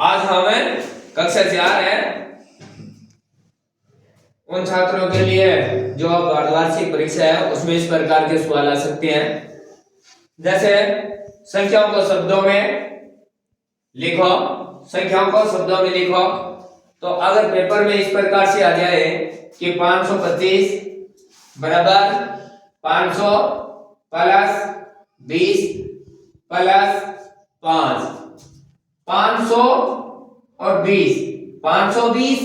आज हमें कक्षा 4 है उन छात्रों के लिए जो अब अर्धवार्षिक परीक्षा है उसमें इस प्रकार के सवाल आ सकते हैं। जैसे संख्याओं को शब्दों में लिखो, संख्याओं को शब्दों में लिखो। तो अगर पेपर में इस प्रकार से आ जाए कि 525 बराबर 500 प्लस 20 प्लस 5, 500 और 20, 520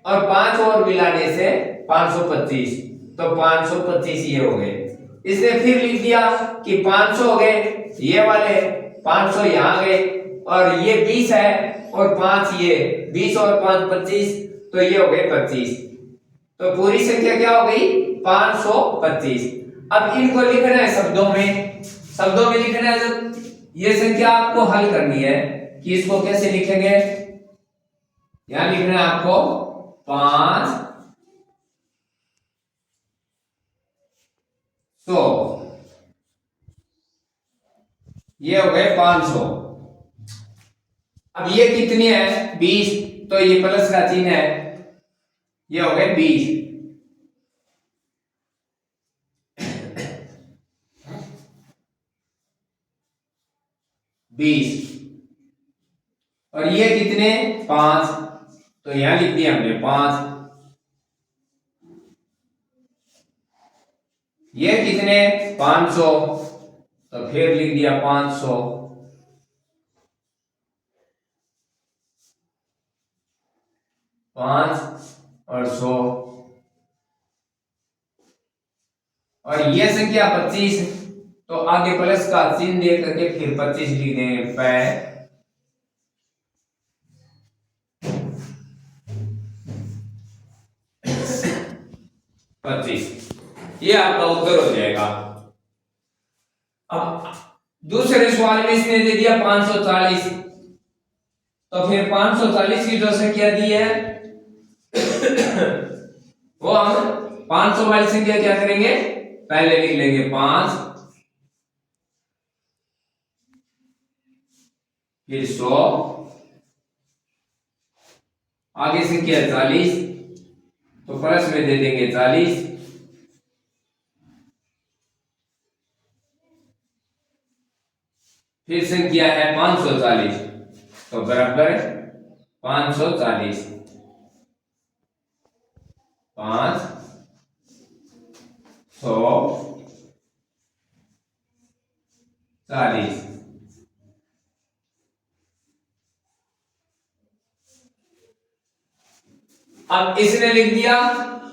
और 5 और मिलाने से 525, तो 525 ये हो गए। इसने फिर लिख दिया कि 500 हो गए, ये वाले 500 यहाँ गए, और ये 20 है और 5 ये 20 और 5 25, तो ये हो गए 25। तो पूरी संख्या क्या हो गई 525। अब इनको लिखना है शब्दों में, शब्दों में लिखना है। जब ये संख्या आपको हल करनी है कि इसको कैसे लिखेंगे, यहां लिखना है आपको 500, ये हो गए 500। अब ये कितने हैं 20, तो ये प्लस का चिन्ह है, ये हो गए 20। और ये कितने 5, तो यहां लिख दिया हमने 5। ये कितने 500, तो फिर लिख दिया 500। और 100, और ये संख्या 25, तो आगे प्लस का चिन्ह दे करके फिर 25 लिख देंगे 25। ये आपका उत्तर हो जाएगा। अब दूसरे सवाल में इसने दे दिया 540, तो फिर 540 की जो संख्या दी है वो हम 500 वाली संख्या क्या करेंगे, पहले लिख लेंगे 5, फिर 100, आगे संख्या 40, तो प्लस में दे देंगे 40, फिर संख्या है 540, तो बराबर 540, 540। अब इसने लिख दिया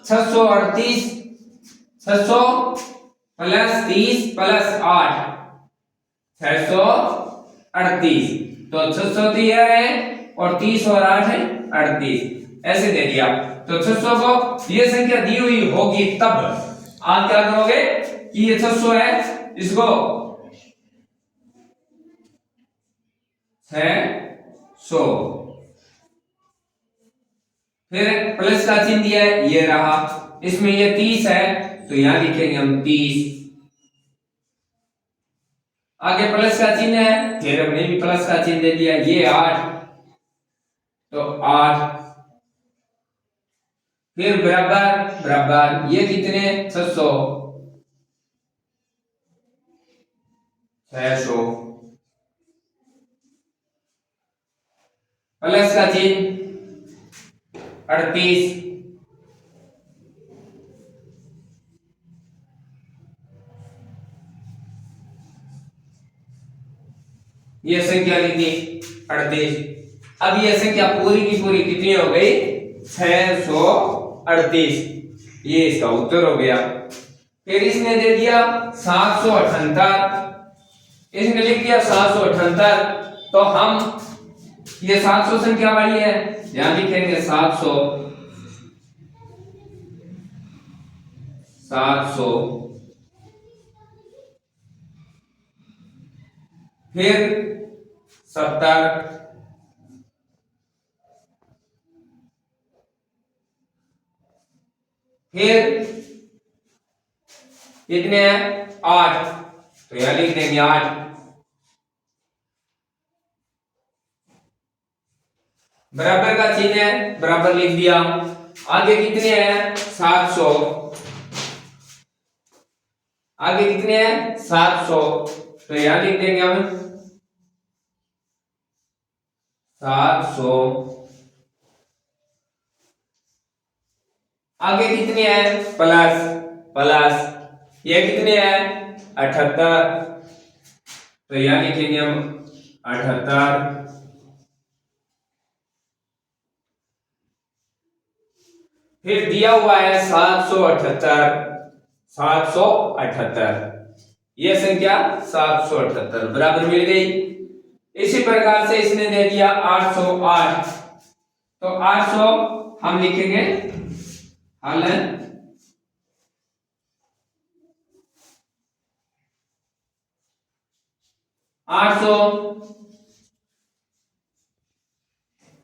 638, 600 प्लस 30 प्लस 8, 638। तो 600 दिया है और 30 और 8 है 38, ऐसे दे दिया। तो 600 को ये संख्या दी हुई होगी तब आप क्या करोगे कि ये 600 है, इसको 600, फिर प्लस का चिन्ह दिया है ये रहा, इसमें ये 30 है तो यहां लिखेंगे हम 30, आगे प्लस का चिन्ह है, फिर हमने भी प्लस का चिन्ह दे दिया, ये 8, तो 8, फिर बराबर बराबर, ये कितने 600, 600, प्लस का चिन्ह 38, ये संख्या लिखी 38। अब ये संख्या पूरी की पूरी कितनी हो गई 638, ये इसका उत्तर हो गया। फिर इसने दे दिया 778, इसने लिख दिया 778, तो हम ये 700 संख्या वाली है, यहां लिखेंगे 700, 700, फिर 70, फिर कितने हैं 8, तो यहां लिख देंगे 8, बराबर का चिन्ह है, बराबर लिख दिया। आगे कितने हैं 700, आगे कितने हैं 700, तो यहां लिख देंगे हम 700। आगे कितने हैं प्लस, प्लस ये कितने हैं 78, तो यहां लिखेंगे हम 78। फिर दिया हुआ है 778, 778 ये संख्या 778 बराबर मिल गई। इसी प्रकार से इसने दे दिया 808, तो 800 हम लिखेंगे हल 800,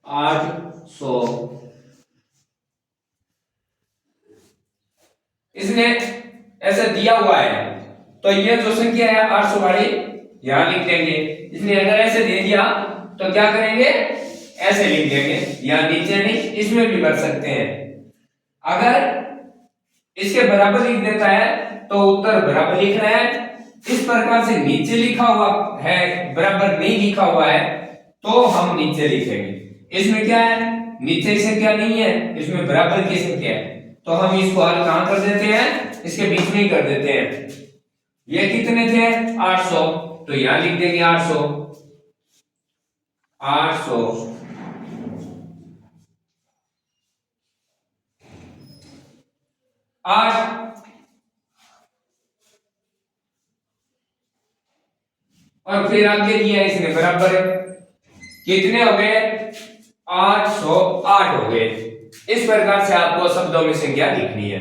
800 इसने ऐसे दिया हुआ है, तो ये जो संख्या है 800 वाली यहां लिख देंगे। इसने अगर ऐसे दे दिया तो क्या करेंगे, ऐसे लिख देंगे, या नीचे नहीं इसमें भी कर सकते हैं। अगर इसके बराबर लिख देता है तो उत्तर बराबर लिखना है। इस प्रकार से नीचे लिखा हुआ है बराबर नहीं लिखा हुआ है तो हम नीचे लिखेंगे। इसमें क्या है, नीचे संख्या नहीं है, इसमें बराबर की संख्या है, तो हम इसको हल कहां कर देते हैं, इसके बीच में ही कर देते हैं। ये कितने थे 800, तो यहां लिख देंगे 800, 800। और फिर आगे दिया इसने बराबर कितने हो गए 808 हो गए। इस प्रकार से आपको शब्दों में संख्या लिखनी है।